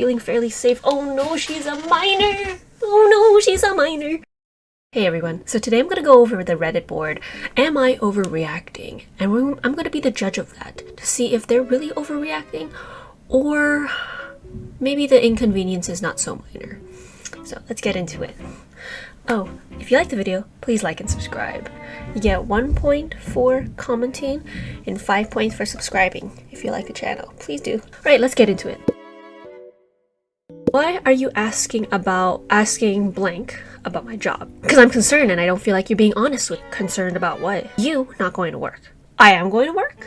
feeling fairly safe. Oh no, she's a minor! Oh no, she's a minor! Hey everyone, so today I'm going to go over the Reddit board, Am I Overreacting? And I'm going to be the judge of that, to see if they're really overreacting, or maybe the inconvenience is not so minor. So let's get into it. Oh, if you like the video, please like and subscribe. You get 1 point for commenting and 5 points for subscribing if you like the channel. Please do. Alright, let's get into it. Why are you asking blank about my job? Because I'm concerned and I don't feel like you're being honest with concerned about what? You not going to work. I am going to work?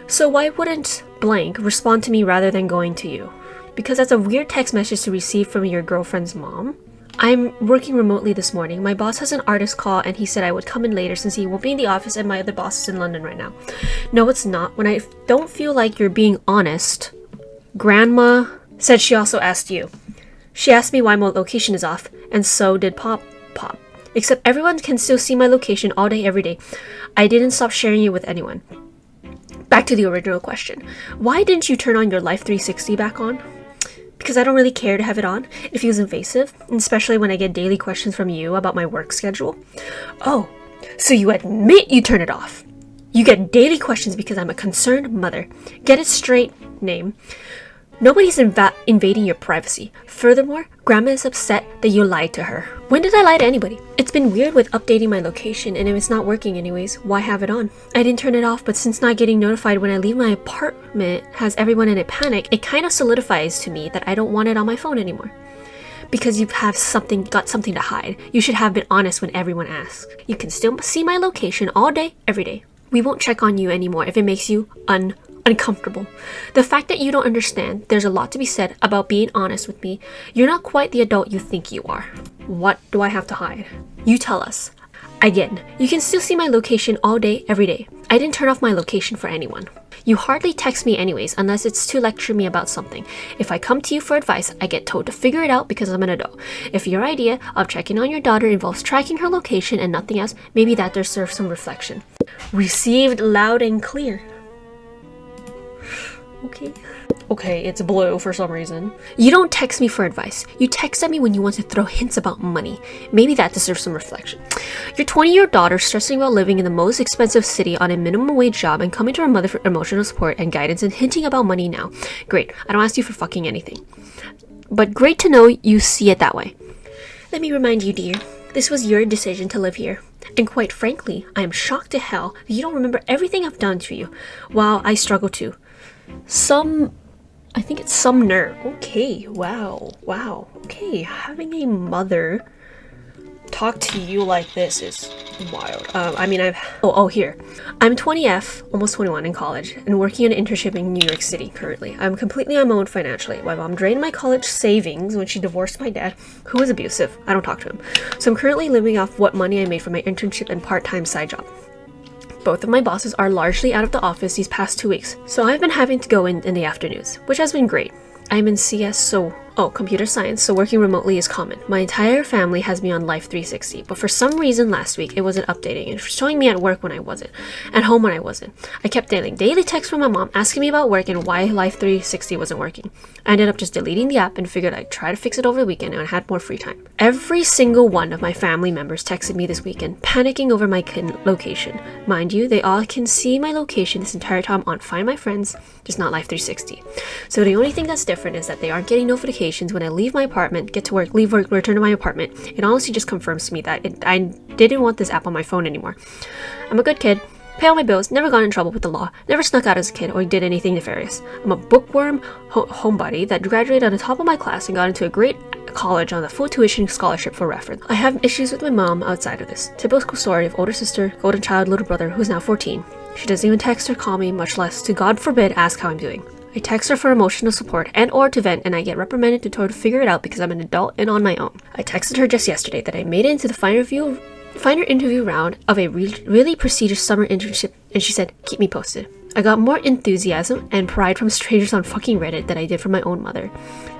So why wouldn't blank respond to me rather than going to you? Because that's a weird text message to receive from your girlfriend's mom. I'm working remotely this morning. My boss has an artist call and he said I would come in later since he won't be in the office and my other boss is in London right now. No, it's not. When I don't feel like you're being honest, Grandma said she also asked you. She asked me why my location is off, and so did Pop. Except everyone can still see my location all day, every day. I didn't stop sharing it with anyone. Back to the original question. Why didn't you turn on your Life 360 back on? Because I don't really care to have it on. It feels invasive, especially when I get daily questions from you about my work schedule. Oh, so you admit you turn it off. You get daily questions because I'm a concerned mother. Get it straight, name. Nobody's invading your privacy. Furthermore, Grandma is upset that you lied to her. When did I lie to anybody? It's been weird with updating my location, and if it's not working anyways, why have it on? I didn't turn it off, but since not getting notified when I leave my apartment has everyone in a panic, it kind of solidifies to me that I don't want it on my phone anymore. Because you have got something to hide. You should have been honest when everyone asks. You can still see my location all day, every day. We won't check on you anymore if it makes you uncomfortable. The fact that you don't understand, there's a lot to be said about being honest with me. You're not quite the adult you think you are. What do I have to hide? You tell us. Again, you can still see my location all day, every day. I didn't turn off my location for anyone. You hardly text me anyways unless it's to lecture me about something. If I come to you for advice, I get told to figure it out because I'm an adult. If your idea of checking on your daughter involves tracking her location and nothing else, maybe that deserves some reflection. Received loud and clear. Okay, it's blue for some reason. You don't text me for advice. You text at me when you want to throw hints about money. Maybe that deserves some reflection. Your 20-year-old daughter stressing about living in the most expensive city on a minimum wage job and coming to her mother for emotional support and guidance and hinting about money now. Great, I don't ask you for fucking anything. But great to know you see it that way. Let me remind you, dear, this was your decision to live here. And quite frankly, I am shocked to hell that you don't remember everything I've done to you, while I struggle too. I think it's some nerve. Okay, wow. Okay, having a mother talk to you like this is wild. Here. I'm 20F, almost 21 in college, and working an internship in New York City currently. I'm completely on my own financially. My mom drained my college savings when she divorced my dad, who was abusive. I don't talk to him. So I'm currently living off what money I made from my internship and part-time side job. Both of my bosses are largely out of the office these past 2 weeks, so I've been having to go in the afternoons, which has been great. I'm in computer science, so working remotely is common. My entire family has me on Life 360, but for some reason last week it wasn't updating and showing me at work when I wasn't, at home when I wasn't. I kept getting daily texts from my mom asking me about work and why Life 360 wasn't working. I ended up just deleting the app and figured I'd try to fix it over the weekend and I had more free time. Every single one of my family members texted me this weekend, panicking over my location. Mind you, they all can see my location this entire time on Find My Friends, just not Life 360. So the only thing that's different is that they aren't getting notifications when I leave my apartment, get to work, leave work, return to my apartment. It honestly just confirms to me that I didn't want this app on my phone anymore. I'm a good kid, pay all my bills, never got in trouble with the law, never snuck out as a kid or did anything nefarious. I'm a bookworm homebody that graduated on the top of my class and got into a great college on a full tuition scholarship for reference. I have issues with my mom outside of this. Typical story of older sister, golden child, little brother who's now 14. She doesn't even text or call me, much less, to God forbid, ask how I'm doing. I text her for emotional support and or to vent, and I get reprimanded to try to figure it out because I'm an adult and on my own. I texted her just yesterday that I made it into the final interview round of a really prestigious summer internship, and she said, keep me posted. I got more enthusiasm and pride from strangers on fucking Reddit than I did from my own mother.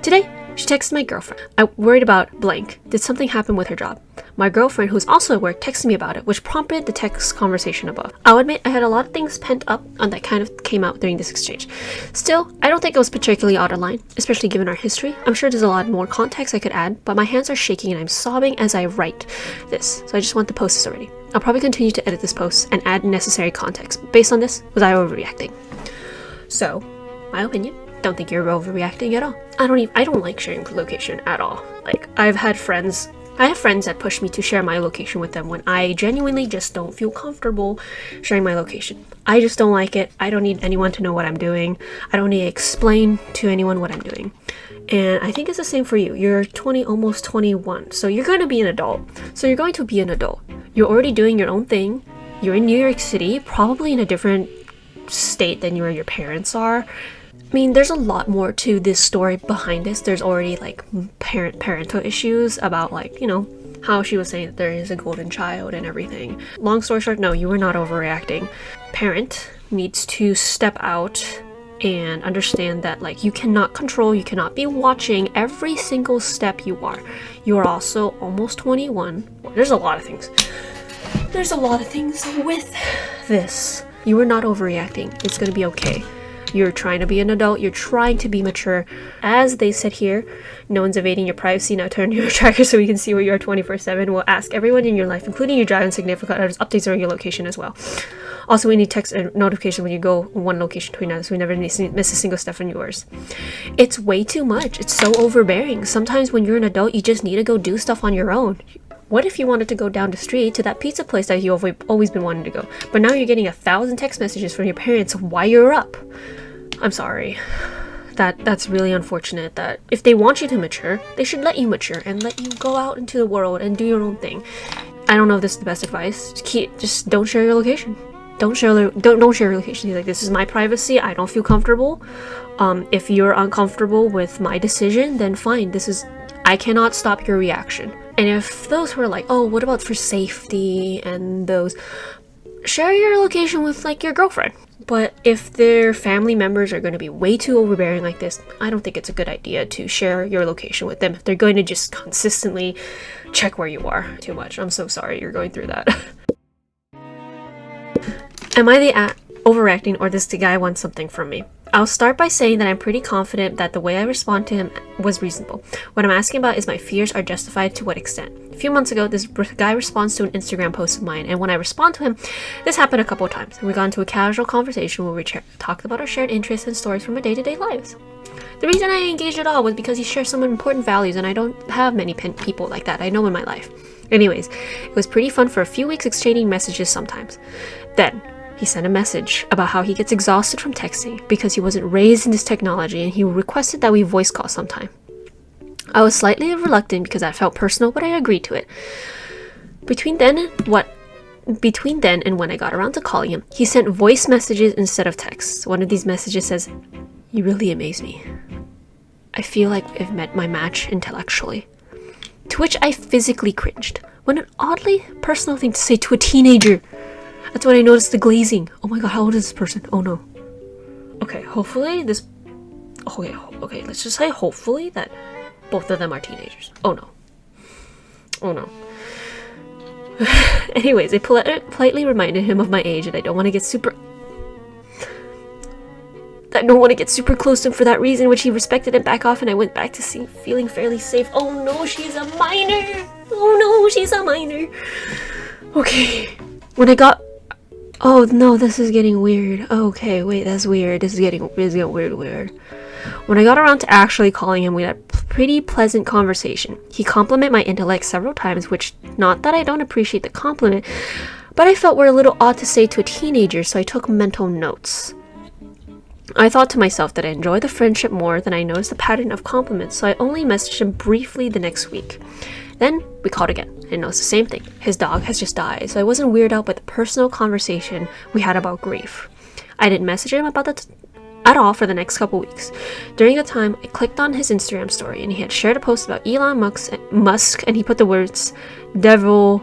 Today, she texted my girlfriend. I worried about blank. Did something happen with her job? My girlfriend, who's also at work, texted me about it, which prompted the text conversation above. I'll admit I had a lot of things pent up and that kind of came out during this exchange. Still, I don't think it was particularly out of line, especially given our history. I'm sure there's a lot more context I could add, but my hands are shaking and I'm sobbing as I write this, so I just want to post this already. I'll probably continue to edit this post and add necessary context. Based on this, was I overreacting? So, my opinion. Don't think you're overreacting at all. I don't like sharing location at all. Like, I have friends that push me to share my location with them when I genuinely just don't feel comfortable sharing my location. I just don't like it. I don't need anyone to know what I'm doing. I don't need to explain to anyone what I'm doing. And I think it's the same for you. You're 20, almost 21. So you're going to be an adult. You're already doing your own thing. You're in New York City, probably in a different state than your parents are. I mean, there's a lot more to this story behind this. There's already like parental issues about like, you know, how she was saying that there is a golden child and everything. Long story short, no, you were not overreacting. Parent needs to step out and understand that like you cannot control, you cannot be watching every single step you are. You are also almost 21. Well, there's a lot of things. There's a lot of things with this. You are not overreacting. It's gonna be okay. You're trying to be an adult. You're trying to be mature. As they said here, no one's invading your privacy. Now turn your tracker so we can see where you are 24/7. We'll ask everyone in your life, including your driver and significant others, updates on your location as well. Also, we need text and notification when you go one location to another, so we never miss a single step from yours. It's way too much. It's so overbearing. Sometimes when you're an adult, you just need to go do stuff on your own. What if you wanted to go down the street to that pizza place that you've always been wanting to go, but now you're getting 1,000 text messages from your parents while you're up? I'm sorry. That's really unfortunate. That if they want you to mature, they should let you mature and let you go out into the world and do your own thing. I don't know if this is the best advice. Just don't share your location. Don't share your location. Like, this is my privacy. I don't feel comfortable. If you're uncomfortable with my decision, then fine. I cannot stop your reaction. And if those who are like, oh, what about for safety and those, share your location with like your girlfriend. But if their family members are going to be way too overbearing like this, I don't think it's a good idea to share your location with them if they're going to just consistently check where you are too much. I'm so sorry you're going through that. Am I the overreacting, or does the guy want something from me? I'll start by saying that I'm pretty confident that the way I respond to him was reasonable. What I'm asking about is my fears are justified to what extent. A few months ago, this guy responds to an Instagram post of mine, and when I respond to him, this happened a couple of times. We got into a casual conversation where we talked about our shared interests and stories from our day-to-day lives. The reason I engaged at all was because he shares some important values, and I don't have many people like that I know in my life. Anyways, it was pretty fun for a few weeks exchanging messages sometimes. Then, he sent a message about how he gets exhausted from texting because he wasn't raised in this technology, and he requested that we voice call sometime. I was slightly reluctant because that felt personal, but I agreed to it. Between then and when I got around to calling him, he sent voice messages instead of texts. One of these messages says, "You really amaze me. I feel like I've met my match intellectually." To which I physically cringed. What an oddly personal thing to say to a teenager. That's when I noticed the glazing. Oh my god, how old is this person? Oh no. Okay, hopefully this... Okay, let's just say hopefully that both of them are teenagers. Oh no. Oh no. Anyways, I politely reminded him of my age, and I don't want to get super close to him for that reason, which he respected and back off, and I went back to feeling fairly safe. Oh no, she's a minor. Oh no, she's a minor. Okay. Oh no, this is getting weird. Okay, wait, that's weird. This is getting weird. When I got around to actually calling him, we had a pretty pleasant conversation. He complimented my intellect several times, which, not that I don't appreciate the compliment, but I felt were a little odd to say to a teenager, so I took mental notes. I thought to myself that I enjoyed the friendship more than I noticed the pattern of compliments, so I only messaged him briefly the next week. Then we called again, and noticed the same thing. His dog has just died, so I wasn't weirded out by the personal conversation we had about grief. I didn't message him about that at all for the next couple weeks. During the time, I clicked on his Instagram story, and he had shared a post about Elon Musk, and he put the words, "Devil..."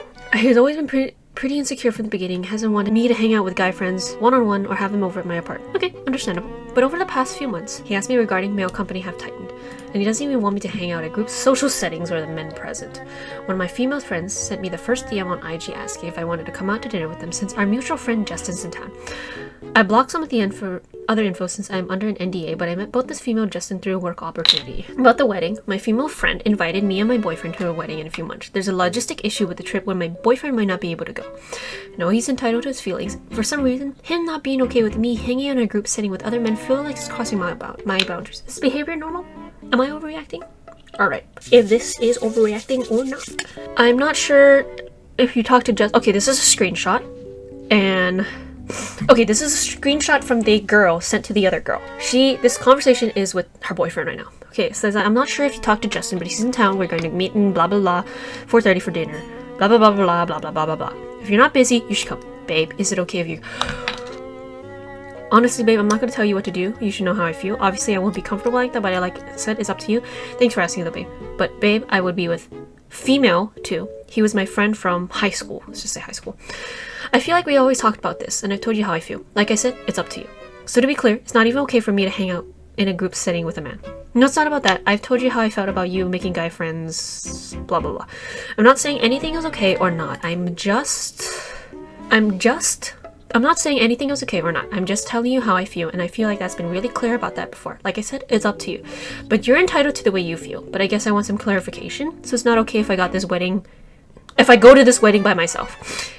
He's always been pretty insecure from the beginning, hasn't wanted me to hang out with guy friends one-on-one or have them over at my apartment. Okay, understandable. But over the past few months, he asked me regarding male company have tightened, and he doesn't even want me to hang out at group social settings where the men present. One of my female friends sent me the first DM on IG asking if I wanted to come out to dinner with them since our mutual friend Justin's in town. I blocked some of the other info since I'm under an NDA, but I met both this female Justin through a work opportunity. About the wedding, my female friend invited me and my boyfriend to a wedding in a few months. There's a logistic issue with the trip where my boyfriend might not be able to go. No, he's entitled to his feelings. For some reason, him not being okay with me hanging out in a group setting with other men feel like it's crossing my boundaries. Is this behavior normal? Am I overreacting? Alright, if this is overreacting or not. I'm not sure if you talked to Justin. Okay, this is a screenshot. And okay, this is a screenshot from the girl sent to the other girl. This conversation is with her boyfriend right now. Okay, it says, I'm not sure if you talked to Justin, but he's in town. We're going to meet in blah blah blah, 4:30 for dinner. Blah blah blah blah blah blah blah blah blah. If you're not busy, you should come. Babe, is it okay if you... Honestly, babe, I'm not going to tell you what to do. You should know how I feel. Obviously, I won't be comfortable like that, but like I said, it's up to you. Thanks for asking though, babe. But babe, I would be with female too. He was my friend from high school. Let's just say high school. I feel like we always talked about this, and I told you how I feel. Like I said, it's up to you. So to be clear, it's not even okay for me to hang out in a group setting with a man. No, it's not about that. I've told you how I felt about you making guy friends, blah blah blah. I'm not saying anything is okay or not. I'm not saying anything is okay or not. I'm just telling you how I feel, and I feel like that's been really clear about that before. Like I said, it's up to you. But you're entitled to the way you feel. But I guess I want some clarification. So it's not okay if I go to this wedding by myself.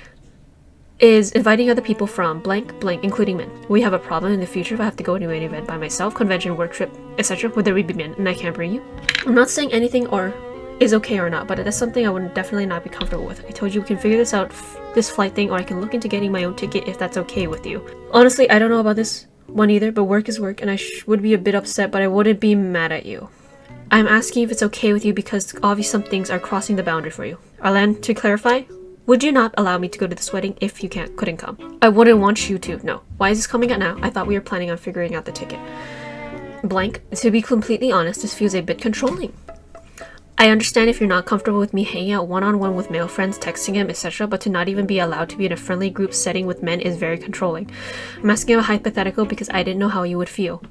Is inviting other people from blank, including men. We have a problem in the future if I have to go to an event by myself, convention, work trip, etc. Would there be men and I can't bring you? I'm not saying anything or is okay or not, but that's something I would definitely not be comfortable with. I told you we can figure this out, this flight thing, or I can look into getting my own ticket if that's okay with you. Honestly, I don't know about this one either, but work is work, and I would be a bit upset, but I wouldn't be mad at you. I'm asking if it's okay with you because obviously some things are crossing the boundary for you. Arlan, to clarify, would you not allow me to go to this wedding if you couldn't come? I wouldn't want you to, no. Why is this coming out now? I thought we were planning on figuring out the ticket. Blank, to be completely honest, this feels a bit controlling. I understand if you're not comfortable with me hanging out one-on-one with male friends, texting him, etc., but to not even be allowed to be in a friendly group setting with men is very controlling. I'm asking a hypothetical because I didn't know how you would feel.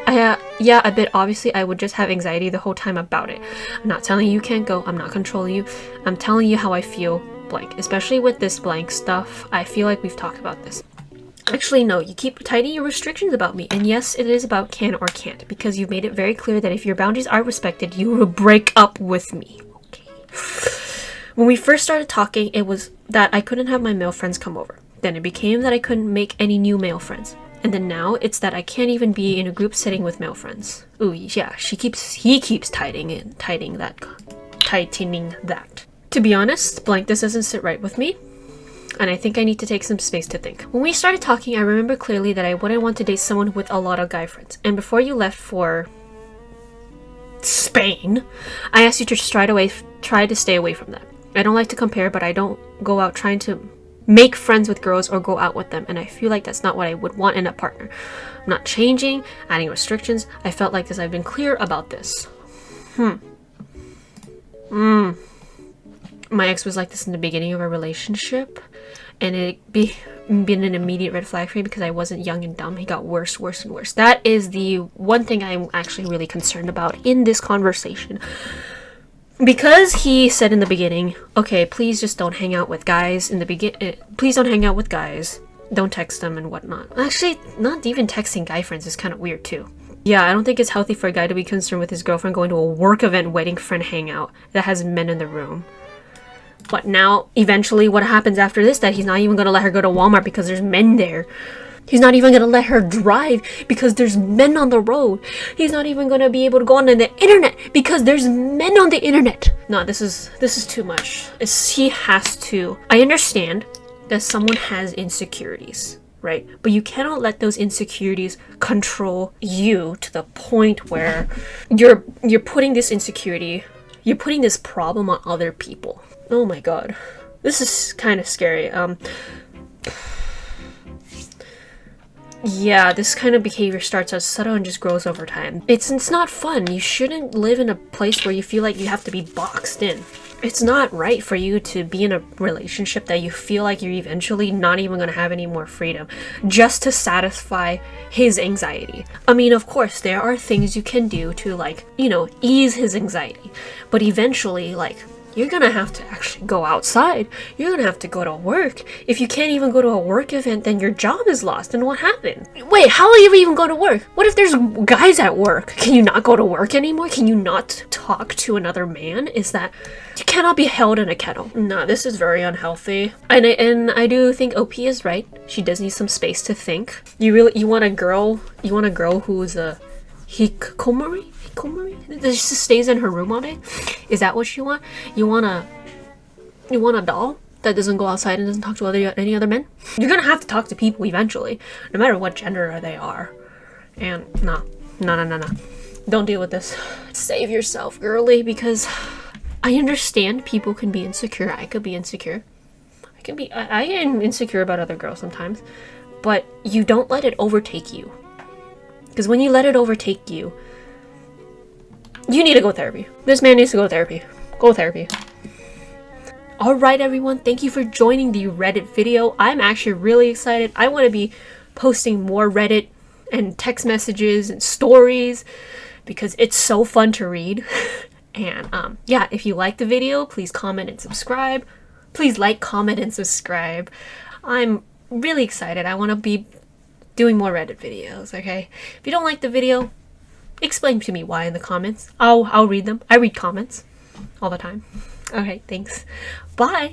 Yeah, a bit. Obviously, I would just have anxiety the whole time about it. I'm not telling you can't go. I'm not controlling you. I'm telling you how I feel, blank. Especially with this blank stuff, I feel like we've talked about this. Actually, no, you keep tightening your restrictions about me. And yes, it is about can or can't, because you've made it very clear that if your boundaries are respected, you will break up with me. Okay. When we first started talking, it was that I couldn't have my male friends come over. Then it became that I couldn't make any new male friends. And then now it's that I can't even be in a group setting with male friends. Ooh, yeah, he keeps tightening that. To be honest, blank, this doesn't sit right with me. And I think I need to take some space to think. When we started talking, I remember clearly that I wouldn't want to date someone with a lot of guy friends. And before you left for Spain, I asked you to try to stay away from that. I don't like to compare, but I don't go out trying to make friends with girls or go out with them, and I feel like that's not what I would want in a partner. I'm not changing, adding restrictions. I felt like this. I've been clear about this. My ex was like this in the beginning of our relationship, and it been an immediate red flag for me because I wasn't young and dumb. He got worse and worse. That is the one thing I'm actually really concerned about in this conversation. Because he said in the beginning, okay, please just don't hang out with guys please don't hang out with guys. Don't text them and whatnot. Actually, not even texting guy friends is kind of weird too. Yeah, I don't think it's healthy for a guy to be concerned with his girlfriend going to a work event, wedding friend hangout that has men in the room. But now, eventually, what happens after this? That he's not even going to let her go to Walmart because there's men there. He's not even going to let her drive because there's men on the road. He's not even going to be able to go on the internet because there's men on the internet. No, this is too much. He has to. I understand that someone has insecurities, right? But you cannot let those insecurities control you to the point where you're putting this insecurity, you're putting this problem on other people. Oh my god. This is kind of scary. Yeah, this kind of behavior starts out subtle and just grows over time. It's not fun. You shouldn't live in a place where you feel like you have to be boxed in. It's not right for you to be in a relationship that you feel like you're eventually not even going to have any more freedom just to satisfy his anxiety. I mean, of course, there are things you can do to, like, you know, ease his anxiety, but eventually, like, you're gonna have to actually go outside. You're gonna have to go to work. If you can't even go to a work event, then your job is lost. And what happened? Wait, how will you even go to work? What if there's guys at work? Can you not go to work anymore? Can you not talk to another man? Is that you cannot be held in a kettle? No, this is very unhealthy. And I do think OP is right. She does need some space to think. You want a girl who's a hikikomori? That just stays in her room all day? Is that what you want? You want a doll that doesn't go outside and doesn't talk to any other men? You're gonna have to talk to people eventually, no matter what gender they are. And no. Don't deal with this. Save yourself, girly, because I understand people can be insecure. I could be insecure. I am insecure about other girls sometimes, but you don't let it overtake you. Because when you let it overtake you, you need to go therapy. This man needs to go therapy. Go therapy. Alright everyone, thank you for joining the Reddit video. I'm actually really excited. I want to be posting more Reddit and text messages and stories because it's so fun to read. And yeah, if you like the video, please comment and subscribe. Please like, comment, and subscribe. I'm really excited. I want to be doing more Reddit videos, okay? If you don't like the video, explain to me why in the comments. I'll read them. I read comments all the time. Okay, thanks. Bye.